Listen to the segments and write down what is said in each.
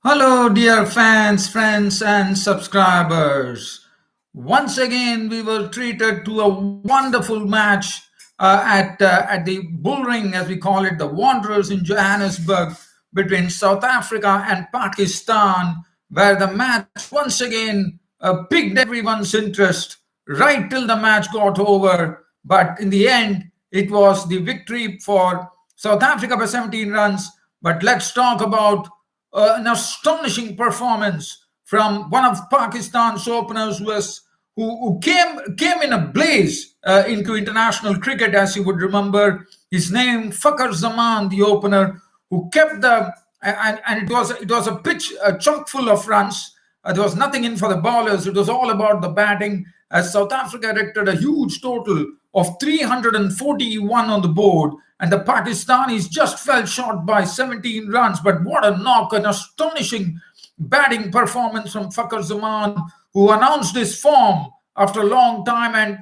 Hello, dear fans, friends, and subscribers. Once again, we were treated to a wonderful match at the Bull Ring, as we call it, the Wanderers in Johannesburg, between South Africa and Pakistan, where the match once again piqued everyone's interest right till the match got over. But in the end, it was the victory for South Africa by 17 runs. But let's talk about an astonishing performance from one of Pakistan's openers who came in a blaze into international cricket, as you would remember. His name, Fakhar Zaman, the opener, who kept and it was a pitch chock full of runs. There was nothing in for the bowlers. It was all about the batting, as South Africa recorded a huge total of 341 on the board, and the Pakistanis just fell short by 17 runs. But what a knock, an astonishing batting performance from Fakhar Zaman, who announced his form after a long time. And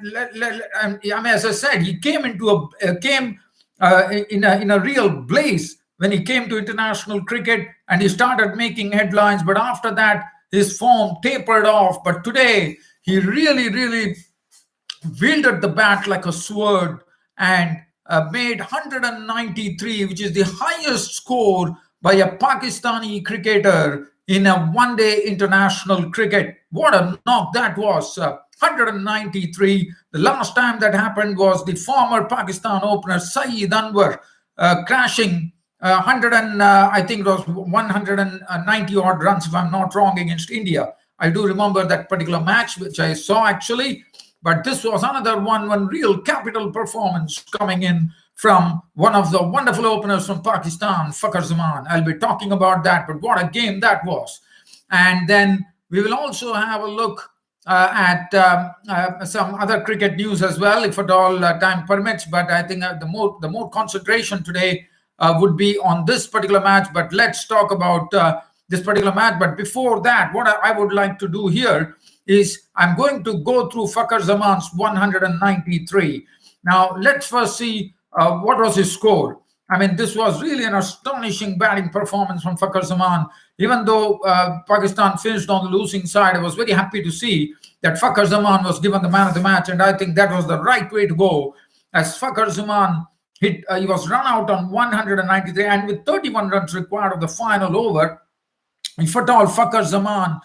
I mean, as I said, he came into in a real blaze when he came to international cricket, and he started making headlines. But after that, his form tapered off. But today, he really wielded the bat like a sword and made 193, which is the highest score by a Pakistani cricketer in a one-day international cricket. What a knock that was! 193. The last time that happened was the former Pakistan opener Saeed Anwar crashing 100 and I think it was 190 odd runs, if I'm not wrong, against India. I do remember that particular match, which I saw actually. But this was another one real capital performance coming in from one of the wonderful openers from Pakistan, Fakhar Zaman. I'll be talking about that, but what a game that was. And then we will also have a look at some other cricket news as well, if at all time permits. But I think the more concentration today would be on this particular match. But let's talk about this particular match. But before that, what I would like to do here is I'm going to go through Fakhar Zaman's 193. Now, let's first see what was his score. I mean, this was really an astonishing batting performance from Fakhar Zaman. Even though Pakistan finished on the losing side, I was very happy to see that Fakhar Zaman was given the man of the match, and I think that was the right way to go, as Fakhar Zaman he was run out on 193, and with 31 runs required of the final over, if at all Fakhar Zaman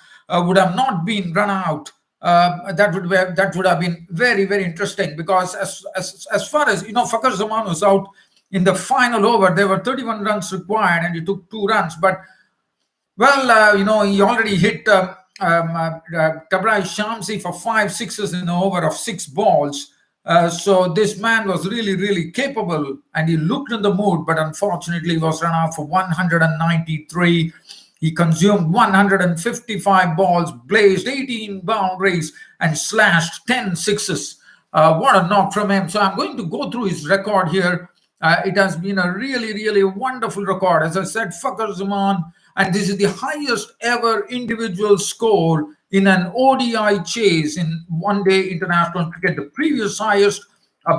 would have not been run out, that would have been very interesting, because as far as Fakhar Zaman was out in the final over. There were 31 runs required, and he took 2 runs. But well, he already hit Tabrai Shamsi for 5 sixes in an over of 6 balls. So this man was really capable, and he looked in the mood, but unfortunately he was run out for 193. He consumed 155 balls, blazed 18 boundaries, and slashed 10 sixes. What a knock from him. So I'm going to go through his record here. It has been a really wonderful record. As I said, Fakhar Zaman, and this is the highest ever individual score in an ODI chase in one-day international cricket. The previous highest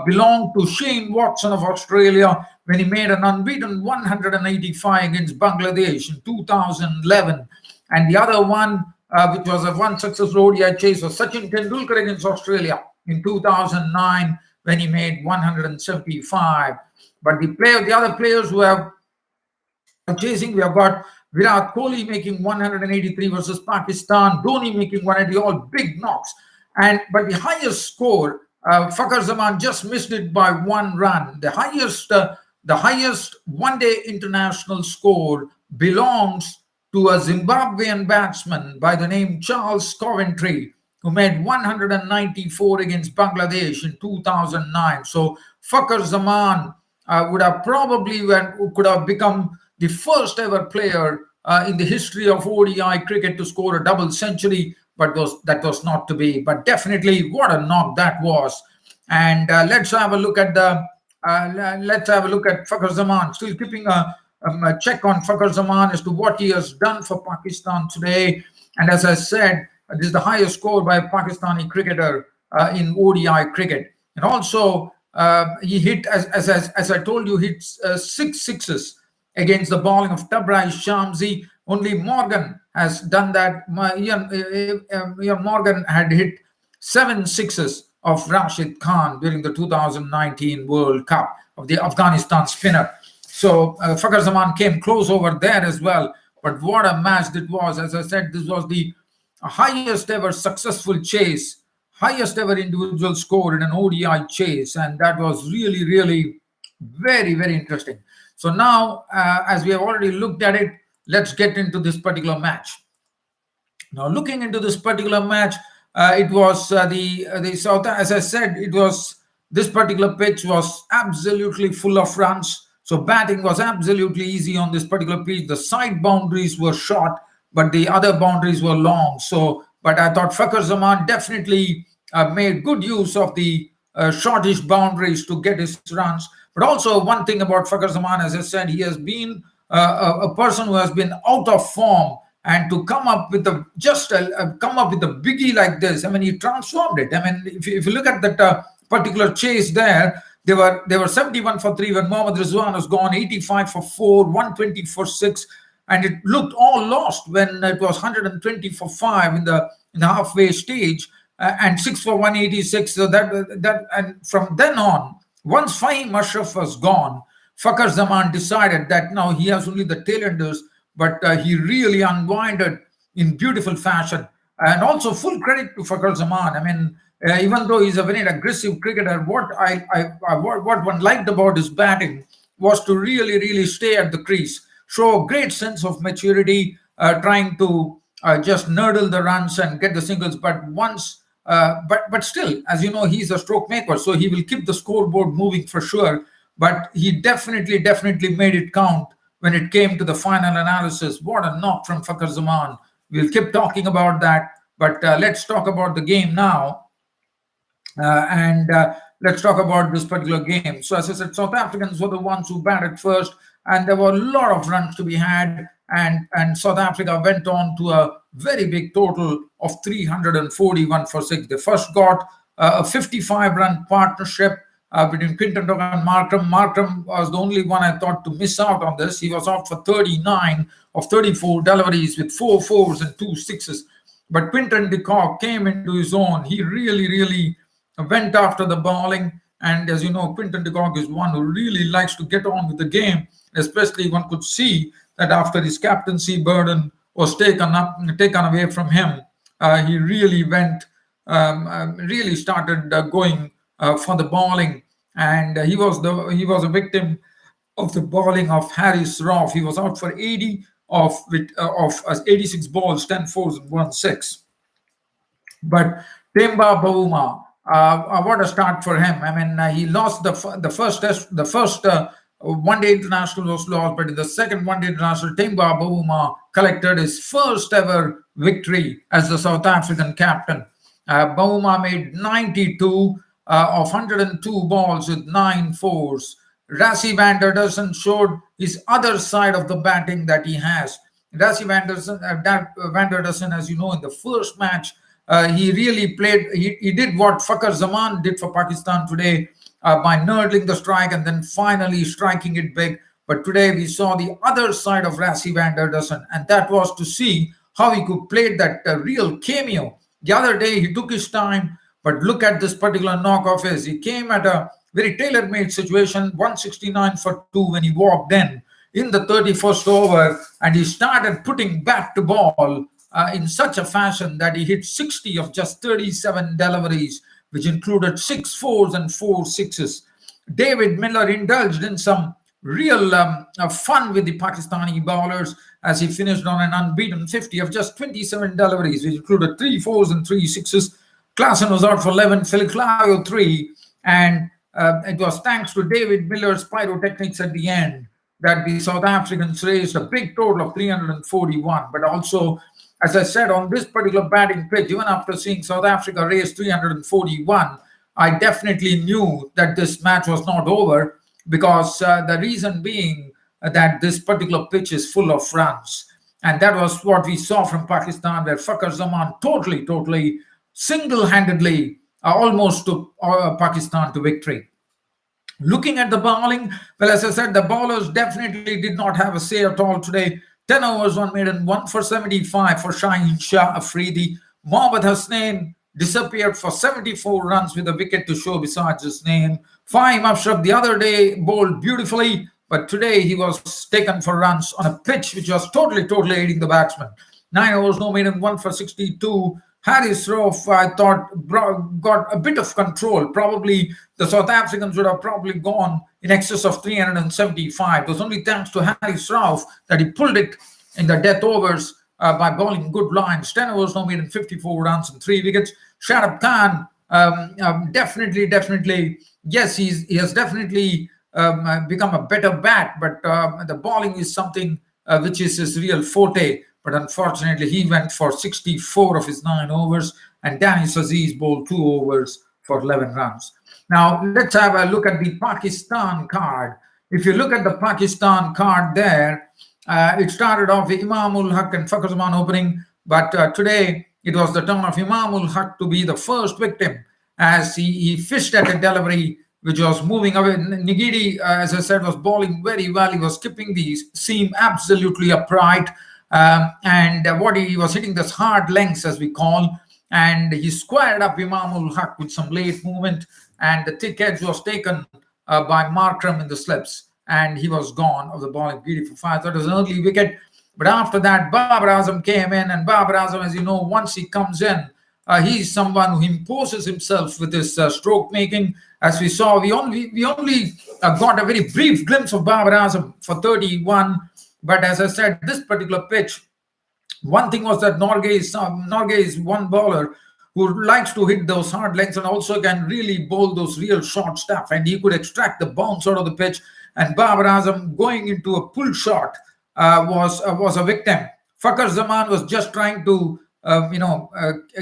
belonged to Shane Watson of Australia when he made an unbeaten 185 against Bangladesh in 2011. And the other one, which was a one successful ODI chase, was Sachin Tendulkar against Australia in 2009 when he made 175. But the other players who have chasing, we have got Virat Kohli making 183 versus Pakistan, Dhoni making 180, all big knocks. But the highest score, Fakhar Zaman just missed it by 1 run. The highest one-day international score belongs to a Zimbabwean batsman by the name Charles Coventry, who made 194 against Bangladesh in 2009. So Fakhar Zaman could have become the first ever player in the history of ODI cricket to score a double century, but that was not to be. But definitely, what a knock that was! And let's have a look at Fakhar Zaman. Still keeping a check on Fakhar Zaman as to what he has done for Pakistan today. And as I said, this is the highest score by a Pakistani cricketer in ODI cricket. And also, he hit, as I told you, hit 6 sixes against the bowling of Tabrai Shamsi. Only Morgan has done that. Ian Morgan had hit seven sixes of Rashid Khan during the 2019 World Cup of the Afghanistan spinner. So Fakhar Zaman came close over there as well. But what a match it was. As I said, this was the highest ever successful chase, highest ever individual score in an ODI chase. And that was really, really very, very interesting. So now, as we have already looked at it, let's get into this particular match. Now, looking into this particular match, it was the South. As I said, it was this particular pitch was absolutely full of runs. So batting was absolutely easy on this particular pitch. The side boundaries were short, but the other boundaries were long. So, but I thought Fakhar Zaman definitely made good use of the shortish boundaries to get his runs. But also one thing about Fakhar Zaman, as I said, he has been a person who has been out of form, and to come up with come up with a biggie like this, I mean, he transformed it. I mean, if you look at that particular chase there, they were 71 for 3 when Mohammad Rizwan was gone, 85 for 4, 120 for 6, and it looked all lost when it was 120 for 5 in the halfway stage, and 6 for 186. So that and from then on, once Fahim Ashraf was gone, Fakhar Zaman decided that now he has only the tailenders, but he really unwinded in beautiful fashion. And also full credit to Fakhar Zaman. I mean, even though he's a very aggressive cricketer, what one liked about his batting was to really, really stay at the crease, show a great sense of maturity, trying to just nurdle the runs and get the singles. But still, as you know, he's a stroke maker, so he will keep the scoreboard moving for sure. But he definitely made it count when it came to the final analysis. What a knock from Fakhar Zaman. We'll keep talking about that, but let's talk about the game now. And let's talk about this particular game. So, as I said, South Africans were the ones who batted first, and there were a lot of runs to be had. And South Africa went on to a very big total of 341 for 6. They first got a 55-run partnership between Quinton de Kock and Markram. Markram was the only one I thought to miss out on this. He was out for 39 of 34 deliveries with 4 fours and 2 sixes. But Quinton de Kock came into his own. He really went after the bowling. And as you know, Quinton de Kock is one who really likes to get on with the game. Especially one could see that after his captaincy burden was taken away from him, he really really started going for the bowling, and he was a victim of the bowling of Harris Rauf. He was out for 80 of 86 balls, 10 fours and 1 6. But Temba Bavuma, what a start for him. I mean, he lost the first test, the first one-day international was lost, but in the second one-day international, Temba Bavuma collected his first ever victory as the South African captain. Bavuma made 92 of 102 balls with 9 fours. Rassie van der Dussen showed his other side of the batting that he has. Rassie van der Dussen, as you know, in the first match, he really played, he did what Fakhar Zaman did for Pakistan today, by nurdling the strike and then finally striking it big. But today we saw the other side of Rassie van der Dussen, and that was to see how he could play that real cameo. The other day he took his time, but look at this particular knock of his. He came at a very tailor-made situation, 169 for 2 when he walked in the 31st over, and he started putting back to ball in such a fashion that he hit 60 of just 37 deliveries, which included 6 fours and 4 sixes. David Miller indulged in some real fun with the Pakistani bowlers as he finished on an unbeaten 50 of just 27 deliveries, which included 3 fours and 3 sixes. Klassen was out for 11, Phil 3, and it was thanks to David Miller's pyrotechnics at the end that the South Africans raised a big total of 341. But also, as I said, on this particular batting pitch, even after seeing South Africa raise 341, I definitely knew that this match was not over, because the reason being that this particular pitch is full of runs. And that was what we saw from Pakistan, where Fakhar Zaman totally, single-handedly almost took Pakistan to victory. Looking at the bowling, well, as I said, the bowlers definitely did not have a say at all today. 10 overs, 1 maiden, 1 for 75 for Shaheen Shah Afridi. Mohammad Hasnain disappeared for 74 runs with a wicket to show besides his name. Fahim Ashraf the other day bowled beautifully, but today he was taken for runs on a pitch which was totally aiding the batsman. 9 overs, no maiden, 1 for 62. Harris Rauf, I thought, got a bit of control. Probably the South Africans would have probably gone in excess of 375. It was only thanks to Harris Rauf that he pulled it in the death overs by bowling good lines. 10 overs, no maiden, 54 runs and 3 wickets. Shadab Khan, definitely, yes, he has definitely become a better bat, but the bowling is something which is his real forte. But unfortunately, he went for 64 of his 9 overs, and Danish Aziz bowled 2 overs for 11 runs. Now, let's have a look at the Pakistan card. If you look at the Pakistan card there, it started off with Imam ul Haq and Fakhar Zaman opening, but today it was the turn of Imam ul Haq to be the first victim as he fished at a delivery which was moving away. Nigiri, as I said, was bowling very well. He was keeping the seam absolutely upright. And what he was hitting this hard lengths, as we call, and he squared up Imam ul Haq with some late movement, and the thick edge was taken by Markram in the slips, and he was gone of the bowling. Beautiful fire. So it was an early wicket. But after that, Babar Azam came in, and Babar Azam, as you know, once he comes in, he's someone who imposes himself with his stroke making. As we saw, we only got a very brief glimpse of Babar Azam for 31. But as I said, this particular pitch, one thing was that Norgay is one bowler who likes to hit those hard lengths and also can really bowl those real short stuff. And he could extract the bounce out of the pitch. And Babar Azam going into a pull shot was a victim. Fakhar Zaman was just trying to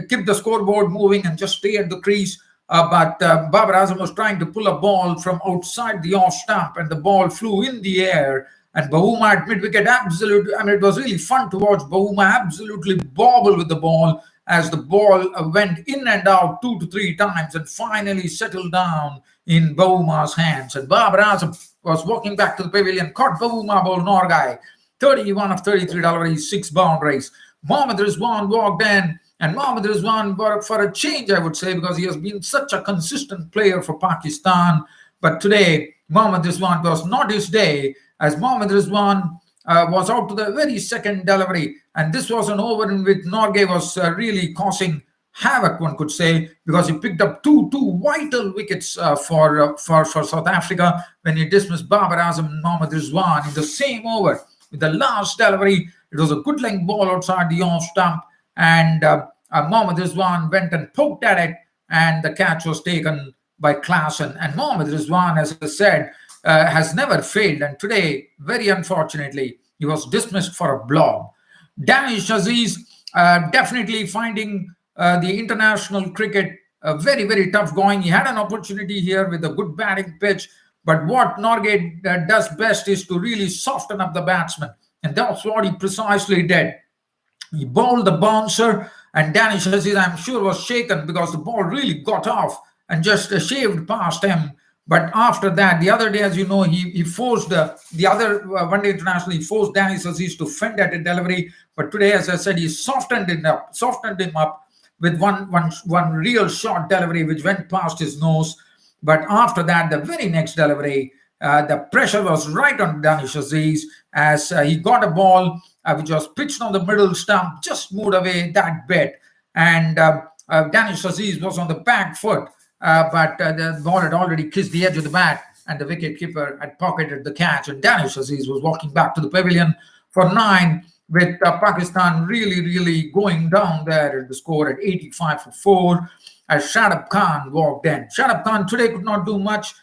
keep the scoreboard moving and just stay at the crease. But Babar Azam was trying to pull a ball from outside the off stump, and the ball flew in the air. And Bahuma at mid-wicket, absolutely, it was really fun to watch Bahuma absolutely bobble with the ball as the ball went in and out 2 to 3 times and finally settled down in Bahuma's hands. And Babar Azam was walking back to the pavilion, caught Bahuma ball Norgay, 31 of 33 deliveries, 6 boundaries. Mohammad Rizwan walked in, and Mohammad Rizwan, for a change, I would say, because he has been such a consistent player for Pakistan. But today, Mohammad Rizwan was not his day, as Mohammad Rizwan was out to the very second delivery. And this was an over in which Norgay was really causing havoc, one could say, because he picked up two vital wickets for South Africa when he dismissed Babar Azam and Mohammad Rizwan in the same over. With the last delivery, it was a good length ball outside the off stump, and Mohammad Rizwan went and poked at it, and the catch was taken by Klassen. And Mohammad Rizwan, as I said, has never failed, and today, very unfortunately, he was dismissed for a blob. Danish Aziz definitely finding the international cricket very tough going. He had an opportunity here with a good batting pitch, but what Norgay does best is to really soften up the batsman, and that's what he precisely did. He bowled the bouncer, and Danish Aziz, I'm sure, was shaken because the ball really got off and just shaved past him. But after that, the other day, as you know, he forced the other one-day international, he forced Danish Aziz to fend at a delivery. But today, as I said, he softened him up with one real short delivery which went past his nose. But after that, the very next delivery, the pressure was right on Danish Aziz as he got a ball which was pitched on the middle stump, just moved away that bit. And Danish Aziz was on the back foot, but the ball had already kissed the edge of the bat, and the wicketkeeper had pocketed the catch. And Danish Aziz was walking back to the pavilion for 9, with Pakistan really going down there in the score at 85 for 4. As Shadab Khan walked in. Shadab Khan today could not do much.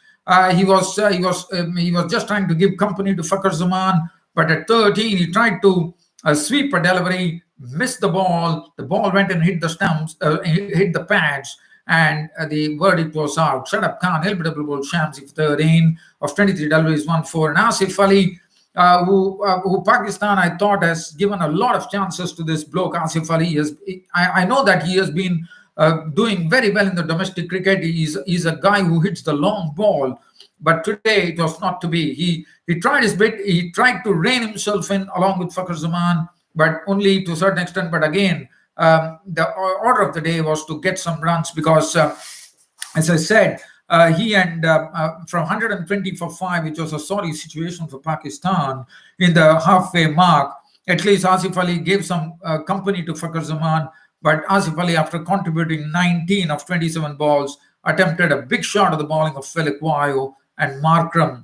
He was just trying to give company to Fakhar Zaman, but at 13 he tried to sweep a delivery, missed the ball. The ball went and hit the stumps, hit the pads, and the verdict was out. Shadab Khan, LBW ball Shamsi for 13 of 23 deliveries, 1-4. And Asif Ali, who Pakistan, I thought, has given a lot of chances to this bloke. Asif Ali, I know that he has been doing very well in the domestic cricket. He's a guy who hits the long ball, but today it was not to be. He tried his bit. He tried to rein himself in along with Fakhar Zaman, but only to a certain extent. But again, the order of the day was to get some runs because, as I said, he and from 120 for 5, which was a sorry situation for Pakistan in the halfway mark. At least Asif Ali gave some company to Fakhar Zaman, but Asif Ali, after contributing 19 of 27 balls, attempted a big shot at the bowling of Felikwayo and Markram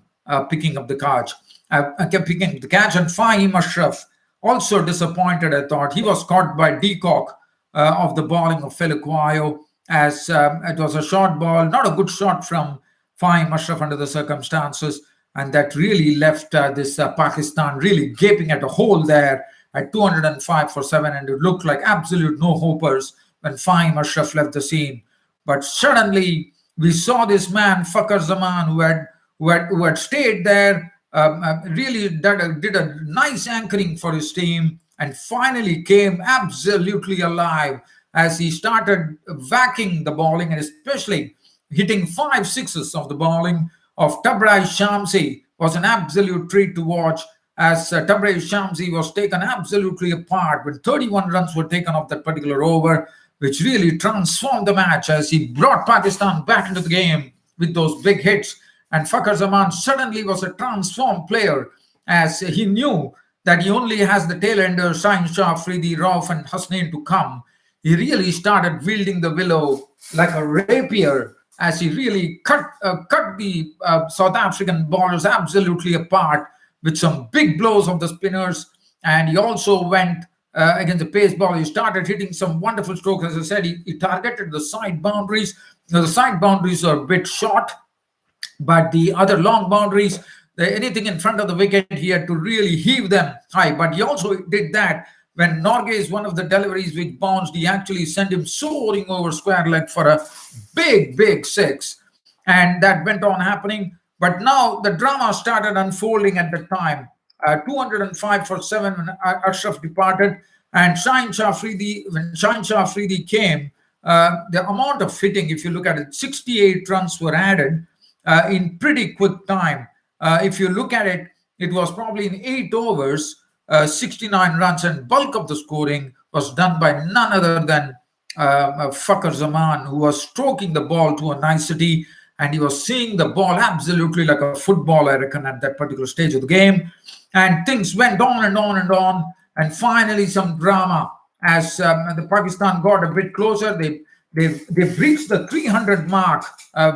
picking up the catch. Kept picking the catch, and Fahim Ashraf also disappointed. I thought he was caught by Deacock of the bowling of Felikwayo, as it was a short ball, not a good shot from Fahim Ashraf under the circumstances, and that really left this Pakistan really gaping at a hole there at 205 for 7, and it looked like absolute no-hopers when Fahim Ashraf left the scene. But suddenly we saw this man Fakhar Zaman, who had stayed there, really did a nice anchoring for his team, and finally came absolutely alive as he started whacking the bowling, and especially hitting 5 sixes of the bowling of Tabraiz Shamsi was an absolute treat to watch, as Tabraiz Shamsi was taken absolutely apart when 31 runs were taken off that particular over, which really transformed the match as he brought Pakistan back into the game with those big hits. And Fakhar Zaman suddenly was a transformed player, as he knew that he only has the tail-enders Shaheen Shah, Afridi, Rauf and Hasnain to come. He really started wielding the willow like a rapier, as he really cut the South African bowlers absolutely apart with some big blows of the spinners. And he also went against the pace bowler. He started hitting some wonderful strokes. As I said, he targeted the side boundaries. Now, the side boundaries are a bit short, but the other long boundaries, anything in front of the wicket, he had to really heave them high. But he also did that when Norgay's one of the deliveries which bounced, he actually sent him soaring over square leg for a big 6. And that went on happening. But now the drama started unfolding at the time. 205 for 7 when Ashraf departed. And Shaheen Shah Afridi, when Shaheen Shah Afridi came, the amount of hitting, if you look at it, 68 runs were added in pretty quick time. If you look at it, it was probably in 8 overs, 69 runs, and bulk of the scoring was done by none other than Fakhar Zaman, who was stroking the ball to a nicety, and he was seeing the ball absolutely like a football, I reckon, at that particular stage of the game. And things went on and on and on, and finally some drama as the Pakistan got a bit closer. They breached the 300 mark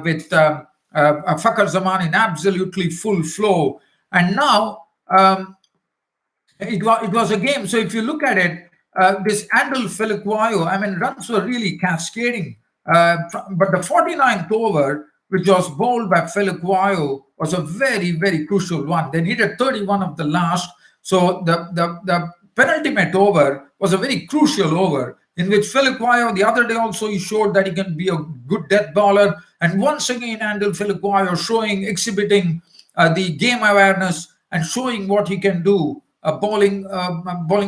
with Fakhar Zaman in absolutely full flow, and now it was a game. So if you look at it, this Andal Felikwayo, I mean, runs were really cascading. But the 49th over, which was bowled by Felikwayo, was a very crucial one. They needed 31 of the last. So the penultimate over was a very crucial over, in which Felikwayo, the other day also, he showed that he can be a good death bowler. And once again, Andal Felikwayo exhibiting the game awareness and showing what he can do, bowling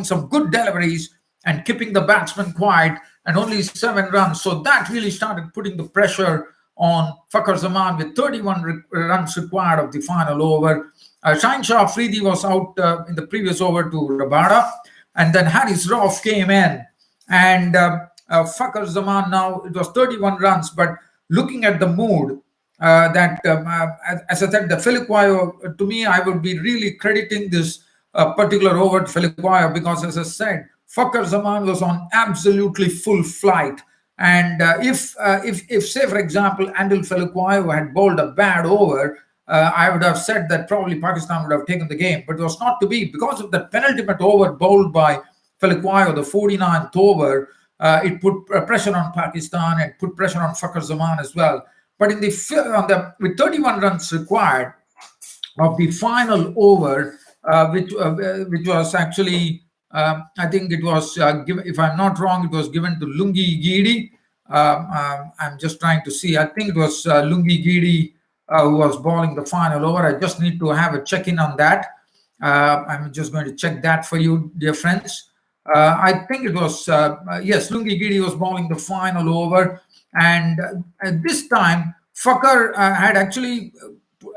some good deliveries and keeping the batsman quiet, and only 7 runs. So that really started putting the pressure on Fakhar Zaman with 31 runs required of the final over. Shaheen Shah Afridi was out in the previous over to Rabada, and then Haris Rauf came in, and Fakhar Zaman, now it was 31 runs, but looking at the mood, as I said, the Felikwayo, to me, I would be really crediting this particular over to Felikwayo, because, as I said, Fakhar Zaman was on absolutely full flight. And if say, for example, Andal Felikwayo had bowled a bad over, I would have said that probably Pakistan would have taken the game. But it was not to be, because of the penultimate over bowled by Felikwayo, the 49th over. It put pressure on Pakistan and put pressure on Fakhar Zaman as well. But with 31 runs required of the final over, which was actually, I think it was given, if I'm not wrong, it was given to Lungi Giri. I'm just trying to see. I think it was Lungi Giri who was bowling the final over. I just need to have a check-in on that. I'm just going to check that for you, dear friends. I think it was, yes, Lungi Giri was bowling the final over. And at this time, Fakhar had actually,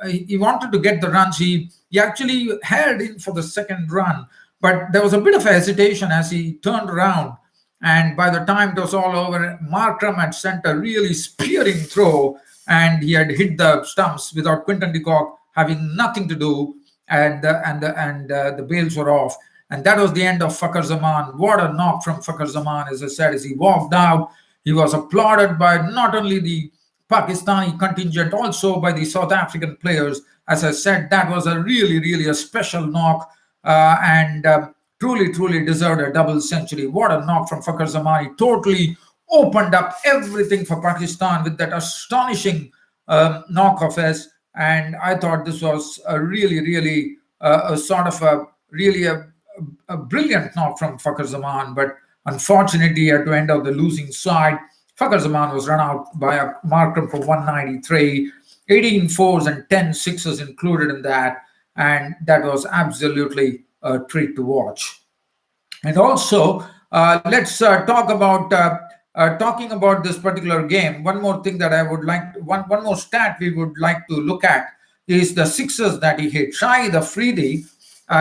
he wanted to get the runs. He actually held in for the second run, but there was a bit of hesitation as he turned around. And by the time it was all over, Markram at center really spearing throw, and he had hit the stumps without Quinton de Kock having nothing to do, and the bails were off. And that was the end of Fakhar Zaman. What a knock from Fakhar Zaman, as I said, as he walked out. He was applauded by not only the Pakistani contingent, also by the South African players. As I said, that was a really, really a special knock, and truly, truly deserved a double century. What a knock from Fakhar Zaman. He totally opened up everything for Pakistan with that astonishing knock of his. And I thought this was a really, really a sort of a really a brilliant knock from Fakhar Zaman. But unfortunately, at the end of the losing side, Fakhar Zaman was run out by a Markram for 193, 18 fours and 10 sixes included in that. And that was absolutely a treat to watch. And also, let's talk about talking about this particular game. One more thing that I would like, one more stat we would like to look at is the sixes that he hit. Shahid Afridi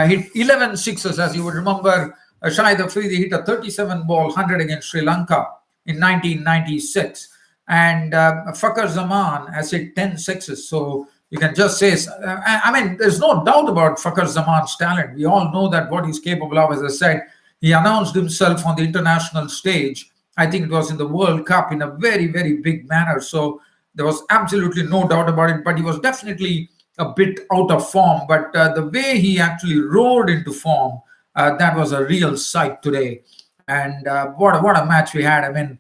hit 11 sixes, as you would remember. Shahid Afridi hit a 37 ball 100 against Sri Lanka in 1996. And Fakhar Zaman has hit 10 sixes. So you can just say, I mean, there's no doubt about Fakhar Zaman's talent. We all know that what he's capable of. As I said, he announced himself on the international stage. I think it was in the World Cup in a very, very big manner. So there was absolutely no doubt about it. But he was definitely a bit out of form. But the way he actually roared into form, that was a real sight today. And what a match we had. I mean,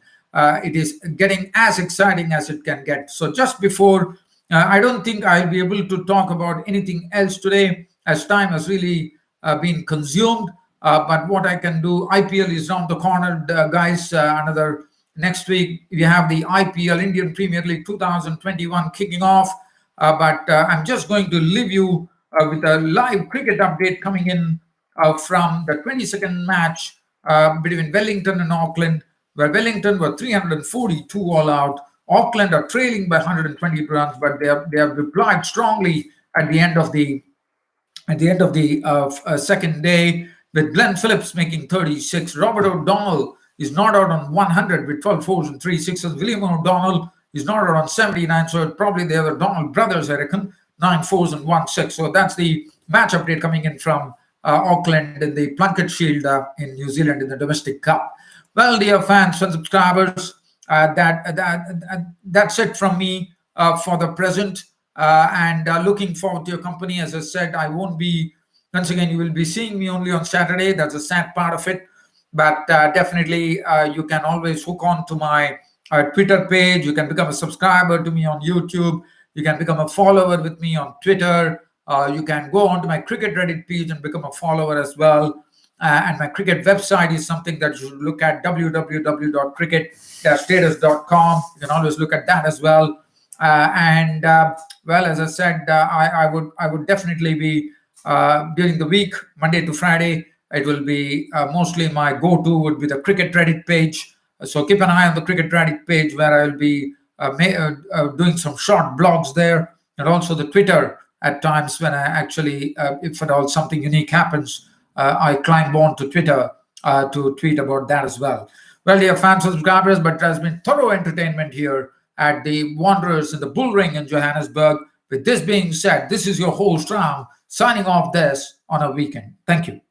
it is getting as exciting as it can get. So just before, I don't think I'll be able to talk about anything else today, as time has really been consumed. But what I can do, IPL is round the corner, guys. Another next week, we have the IPL, Indian Premier League 2021, kicking off. But I'm just going to leave you with a live cricket update coming in from the 22nd match between Wellington and Auckland, where Wellington were 342 all out. Auckland are trailing by 120 runs, but they have replied strongly at the end of the second day, with Glenn Phillips making 36. Robert O'Donnell is not out on 100 with 12 fours and 3 sixes. William O'Donnell is not out on 79, so probably they are the O'Donnell brothers, I reckon, 9 fours and 1 6. So that's the match update coming in from Auckland in the Plunket Shield in New Zealand in the Domestic Cup. Well, dear fans and subscribers, that's it from me for the present. And looking forward to your company. As I said, I won't be, once again, you will be seeing me only on Saturday. That's a sad part of it. But definitely, you can always hook on to my Twitter page. You can become a subscriber to me on YouTube. You can become a follower with me on Twitter. You can go on to my cricket Reddit page and become a follower as well. And my cricket website is something that you should look at, www.cricket-status.com. You can always look at that as well. Well, as I said, I would definitely be during the week, Monday to Friday. It will be mostly my go-to would be the cricket Reddit page. So keep an eye on the cricket Reddit page, where I will be doing some short blogs there, and also the Twitter at times when I actually, if at all something unique happens, I climb on to Twitter to tweet about that as well. Well, dear fans and subscribers, but there has been thorough entertainment here at the Wanderers in the Bull Ring in Johannesburg. With this being said, this is your host Ram signing off this on a weekend. Thank you.